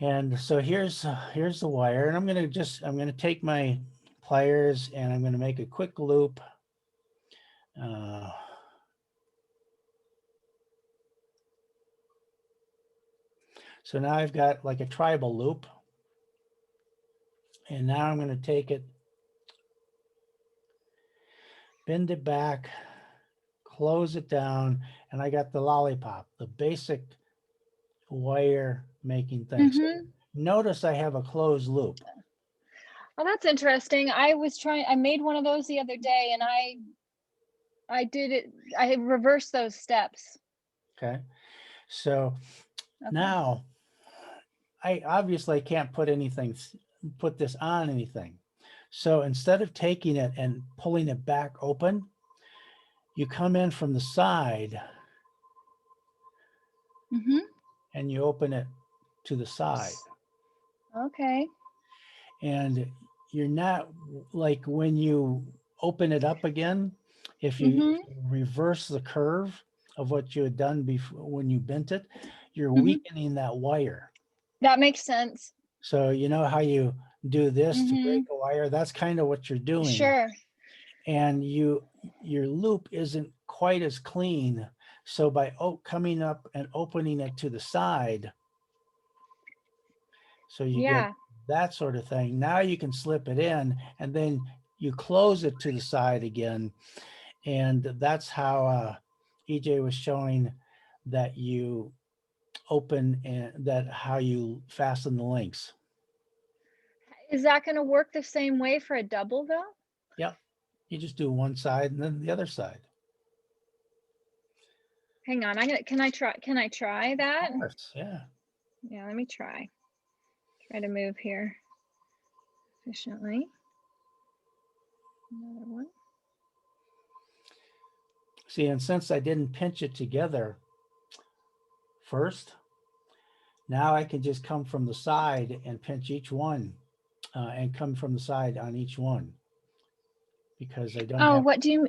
And so here's the wire, and I'm going to take my pliers and I'm going to make a quick loop. So now I've got like a tribal loop. And now I'm going to take it, bend it back, close it down, and I got the lollipop, the basic wire making thing. So notice I have a closed loop. Oh, that's interesting. I made one of those the other day, and I did it. I reversed those steps. Okay. So now I obviously can't put this on anything. So instead of taking it and pulling it back open, you come in from the side and you open it to the side. Okay. And you're not, like when you open it up again, if you reverse the curve of what you had done before when you bent it, you're weakening that wire. That makes sense. So you know how you do this to break a wire? That's kind of what you're doing. Sure. And your loop isn't quite as clean. So by coming up and opening it to the side, so you get that sort of thing. Now you can slip it in and then you close it to the side again. And that's how EJ was showing that you open and how you fasten the links. Is that going to work the same way for a double though? Yep. You just do one side and then the other side. Hang on. Can I try that? Of course, yeah. Yeah, let me try. Try to move here efficiently. Another one. See, and since I didn't pinch it together first, now I can just come from the side and pinch each one and come from the side on each one because I don't have. What do you,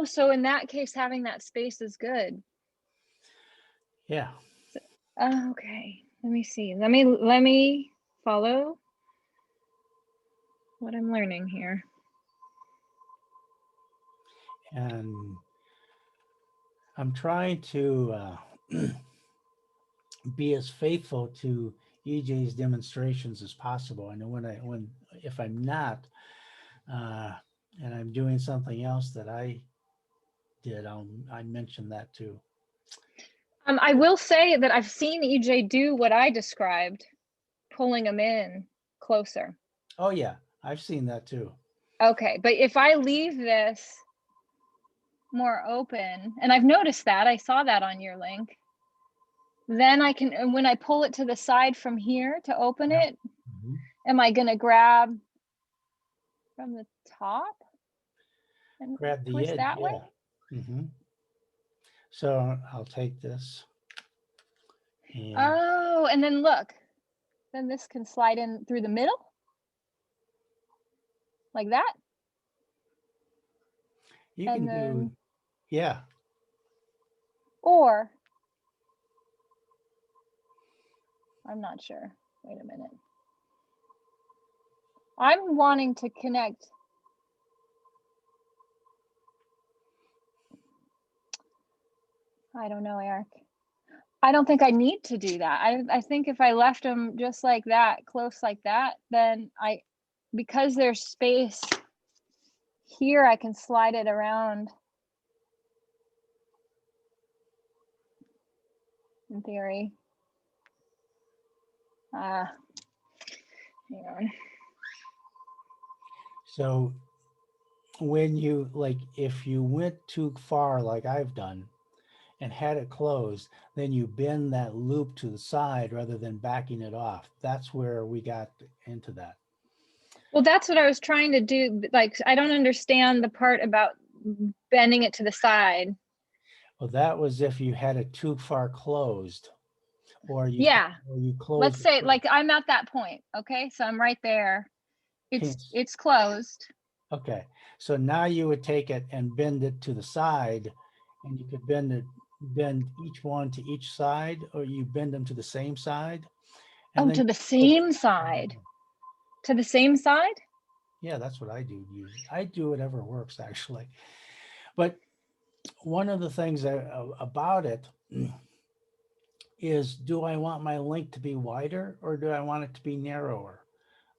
so in that case, having that space is good. Yeah. Okay, let me see. Let me follow what I'm learning here. And I'm trying to be as faithful to EJ's demonstrations as possible. I know if I'm not, and I'm doing something else that I did, I mention that too. I will say that I've seen EJ do what I described, pulling them in closer. Oh yeah, I've seen that too. Okay, but if I leave this more open, and I've noticed that, I saw that on your link, then I can, and when I pull it to the side from here to open it, am I gonna grab from the top and grab the twist edge that way? So I'll take this. And then look, then this can slide in through the middle like that. You can do, yeah. Or I'm not sure. Wait a minute. I'm wanting to connect. I don't know, Eric. I don't think I need to do that. I think if I left them just like that, close like that, then because there's space here, I can slide it around. In theory. Hang on. So when you, like, if you went too far, like I've done, and had it closed, then you bend that loop to the side rather than backing it off. That's where we got into that. Well, that's what I was trying to do. Like, I don't understand the part about bending it to the side. Well, that was if you had it too far closed, or you closed. Let's say, like, I'm at that point. Okay, so I'm right there. It's closed. Okay, so now you would take it and bend it to the side, and you could bend each one to each side, or you bend them to the same side. And to the same side. To the same side? Yeah, that's what I do. I do whatever works, actually. But one of the things about it is, do I want my link to be wider or do I want it to be narrower?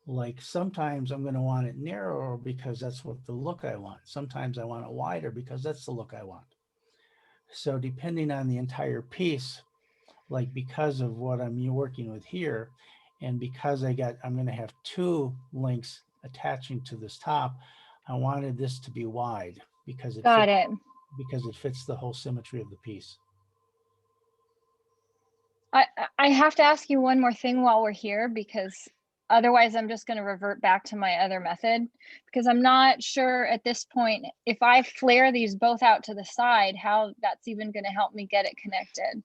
Like sometimes I'm going to want it narrower because that's what the look I want. Sometimes I want it wider because that's the look I want. So depending on the entire piece, like because of what I'm working with here, and because I'm going to have two links attaching to this top, I wanted this to be wide because it fits the whole symmetry of the piece. I have to ask you one more thing while we're here, because otherwise I'm just going to revert back to my other method, because I'm not sure at this point, if I flare these both out to the side, how that's even going to help me get it connected.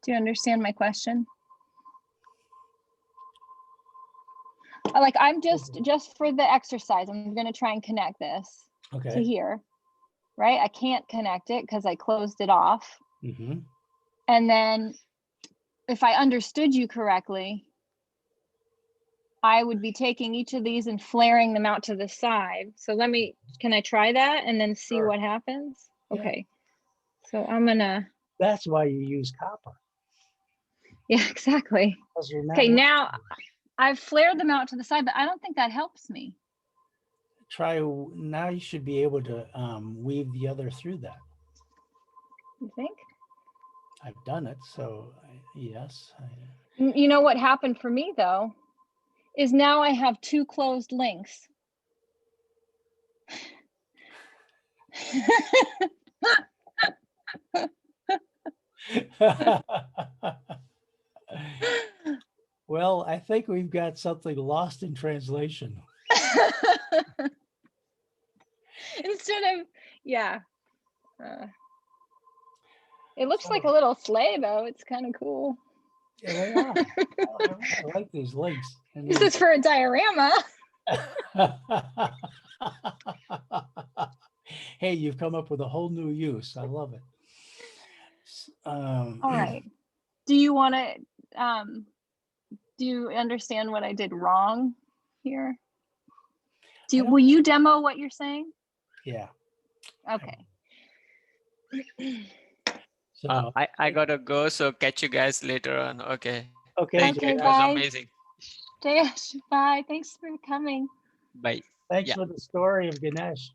Do you understand my question? Like, I'm just for the exercise, I'm going to try and connect this to here, right? I can't connect it because I closed it off. Mm-hmm. And then if I understood you correctly, I would be taking each of these and flaring them out to the side. So can I try that and then see what happens? Yeah. Okay. So I'm gonna. That's why you use copper. Yeah, exactly. Okay, now I've flared them out to the side, but I don't think that helps me. Now you should be able to weave the other through that. You think? I've done it, so yes. You know what happened for me though, is now I have two closed links. Well, I think we've got something lost in translation. Instead of, yeah. It looks like a little sleigh though. It's kind of cool. Yeah, they are. I like these links. This is for a diorama. Hey, you've come up with a whole new use. I love it. All right. Do you want to, do you understand what I did wrong here? Will you demo what you're saying? Yeah. Okay. So I gotta go, so catch you guys later on. Okay. Okay. Thank you. It was bye. amazing. Jayesh, bye. Thanks for coming. Bye. Thanks for the story of Ganesh.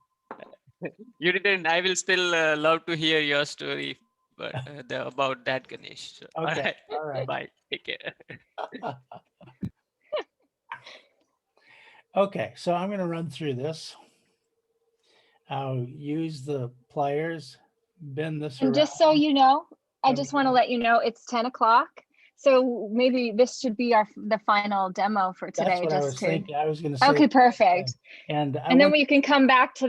You didn't. I will still love to hear your story, but about that Ganesh. So, Okay. All right. Bye. Take care. Okay, so I'm going to run through this. I'll use the pliers, bend this around. And just so you know, I just want to let you know it's 10 o'clock. So maybe this should be the final demo for today. That's what I was thinking. I was going to say. Okay, perfect. And then we can come back to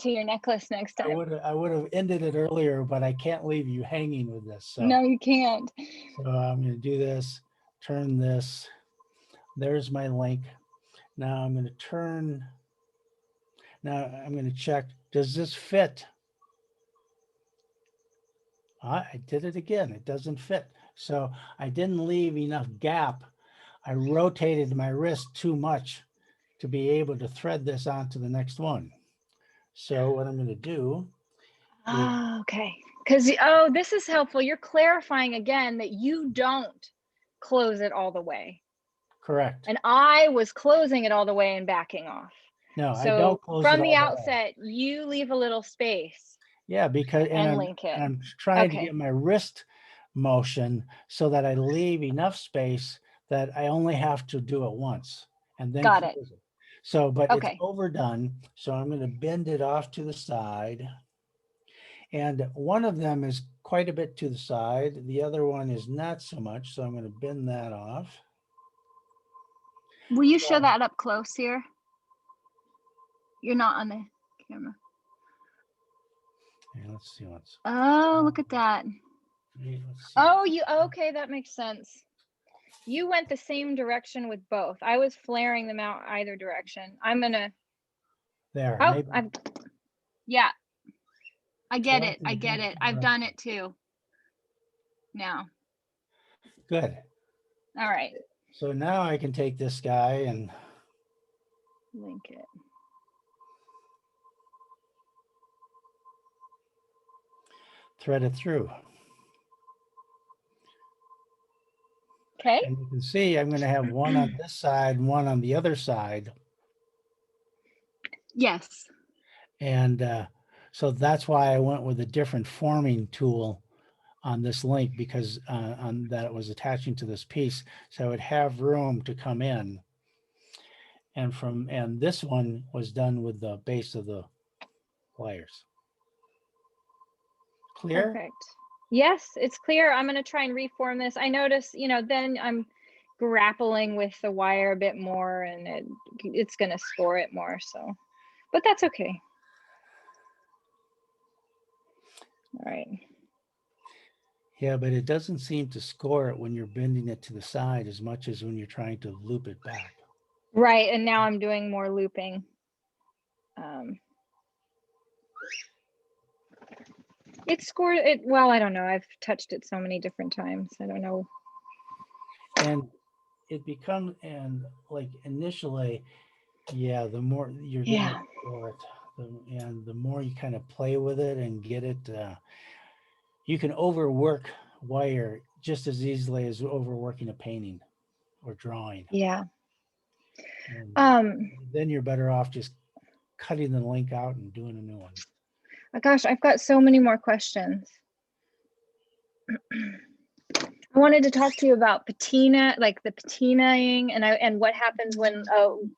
your necklace next time. I would have ended it earlier, but I can't leave you hanging with this. So. No, you can't. So I'm going to do this, turn this. There's my link. Now I'm going to turn. Now I'm going to check, does this fit? I did it again. It doesn't fit. So I didn't leave enough gap. I rotated my wrist too much to be able to thread this onto the next one. So what I'm going to do is, Oh, okay. Because, this is helpful. You're clarifying again that you don't close it all the way. correct. And I was closing it all the way and backing off. No, I So don't close it from the all the way. outset, you leave a little space Yeah, because and link it. I'm trying to Okay. get my wrist motion so that I leave enough space that I only have to do it once and then Got it. close it. So, but it's Okay. overdone. So I'm going to bend it off to the side. And one of them is quite a bit to the side. The other one is not so much. So I'm going to bend that off. Will you show that up close here? You're not on the camera. Yeah, let's see what's. Oh, look at that. Let's see. Oh, okay, that makes sense. You went the same direction with both. I was flaring them out either direction. I'm gonna. There. Oh, maybe yeah. I get try it. to I get adjust it. the I've done it too. Now. Good. All right. So now I can take this guy and Link it. thread it through. Okay. And you can see I'm going to have one on this side and one on the other side. Yes. And so that's why I went with a different forming tool on this link, because on that it was attaching to this piece. So I would have room to come in. And this one was done with the base of the pliers. Clear? Perfect. Yes, it's clear. I'm going to try and reform this. I notice, then I'm grappling with the wire a bit more, and it's going to score it more. So, but that's okay. All right. Yeah, but it doesn't seem to score it when you're bending it to the side as much as when you're trying to loop it back. Right. And now I'm doing more looping. It scored it. Well, I don't know. I've touched it so many different times. I don't know. And it becomes, and like initially, yeah, the more you're going to score it, and the more you kind of play with it and get it, you can overwork wire just as easily as overworking a painting or drawing. Yeah. And then you're better off just cutting the link out and doing a new one. Oh gosh, I've got so many more questions. I wanted to talk to you about patina, like the patinaing, and what happens when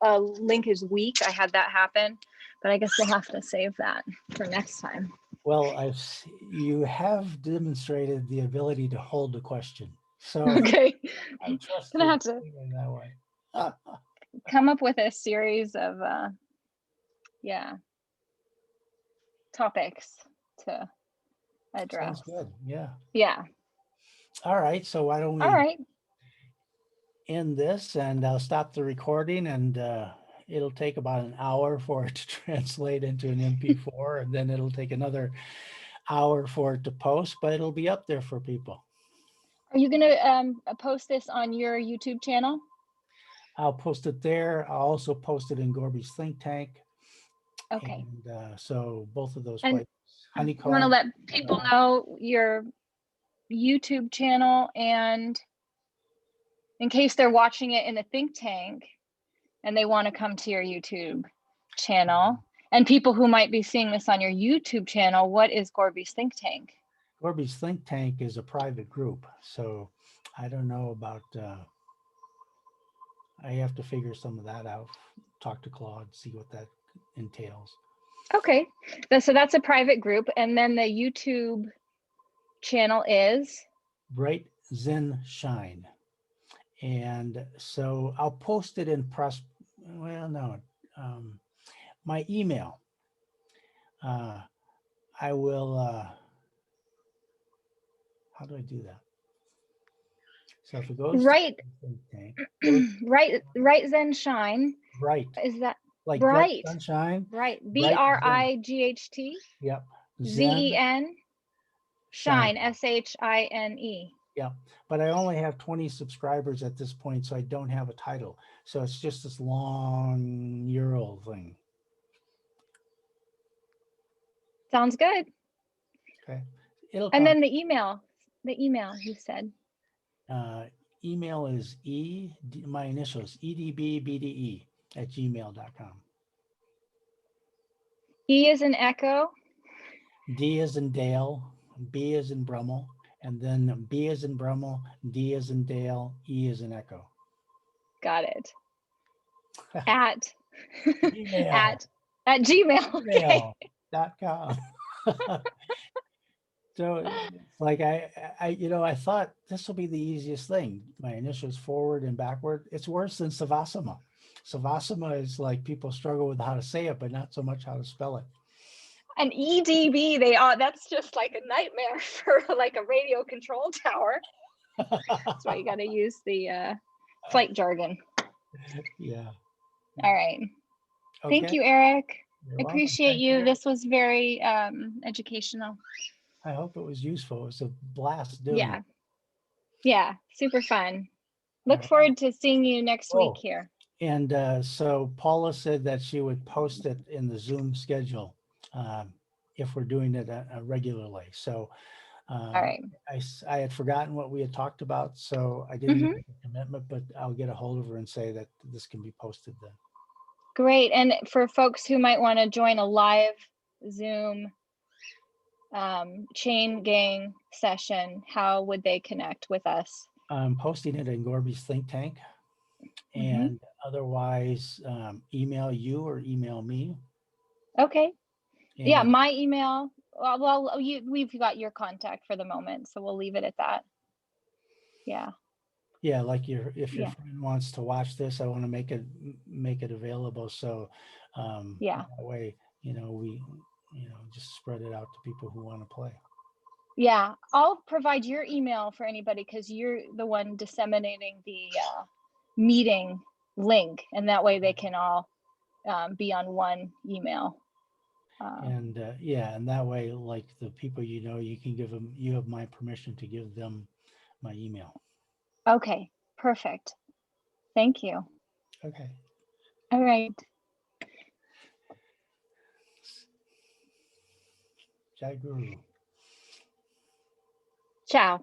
a link is weak. I had that happen, but I guess we'll have to save that for next time. Well, you have demonstrated the ability to hold the question, so okay, I trust gonna you have to in that way. come up with a series of topics to address. Sounds good. Yeah. All right. So why don't we All right. end this, and I'll stop the recording, and it'll take about an hour for it to translate into an MP4, and then it'll take another hour for it to post, but it'll be up there for people. Are you going to post this on your YouTube channel? I'll post it there. I'll also post it in Gorby's Think Tank. Okay. And so both of those And places. Honeycomb. You want to let people know your YouTube channel, and in case they're watching it in the think tank and they want to come to your YouTube channel, and people who might be seeing this on your YouTube channel, what is Gorby's Think Tank? Gorby's Think Tank is a private group, so I don't know about, I have to figure some of that out, talk to Claude, see what that entails. Okay, so that's a private group, and then the YouTube channel is? Bright Zen Shine. And so I'll post it in my email. I will, how do I do that? So if it goes right, right Zen Shine. Bright. Is that like bright? Sunshine. Right. BRIGHT. Yep. ZEN. Shine. SHINE. Yeah, but I only have 20 subscribers at this point, so I don't have a title. So it's just this long URL thing. Sounds good. Okay. It'll And come. then the email you said. Email is my initials, edbbde@gmail.com. E is in Echo. D is in Dale, B is in Brummel, and then B is in Brummel, D is in Dale, E is in Echo. Got it. At Email. at Gmail. Okay. Gmail.com. So it's like I thought this will be the easiest thing. My initials forward and backward. It's worse than Savasana. Savasana is like people struggle with how to say it, but not so much how to spell it. And EDB, that's just like a nightmare for like a radio control tower. That's why you got to use the flight jargon. Yeah. All right. Okay. Thank you, Eric. You're I welcome. appreciate Thank you. This was very educational. I hope it was useful. It was a blast doing Yeah. it. Yeah. Super fun. Look All forward to seeing you next week Oh. here. And so Paula said that she would post it in the Zoom schedule if we're doing it regularly. So All right. I had forgotten what we had talked about, so I didn't make a commitment, but I'll get a hold of her and say that this can be posted then. Great. And for folks who might want to join a live Zoom chain gang session, how would they connect with us? I'm posting it in Gorby's Think Tank, and otherwise email you or email me. Okay. And Yeah, my email. Well, we've got your contact for the moment, so we'll leave it at that. Yeah. Yeah, like if your friend wants to watch this, I want to make it available. So that way, we just spread it out to people who want to play. Yeah, I'll provide your email for anybody because you're the one disseminating the meeting link, and that way they can all be on one email. And and that way, like the people you can give them. You have my permission to give them my email. Okay, perfect. Thank you. Okay. All right. Jai Guru. Ciao.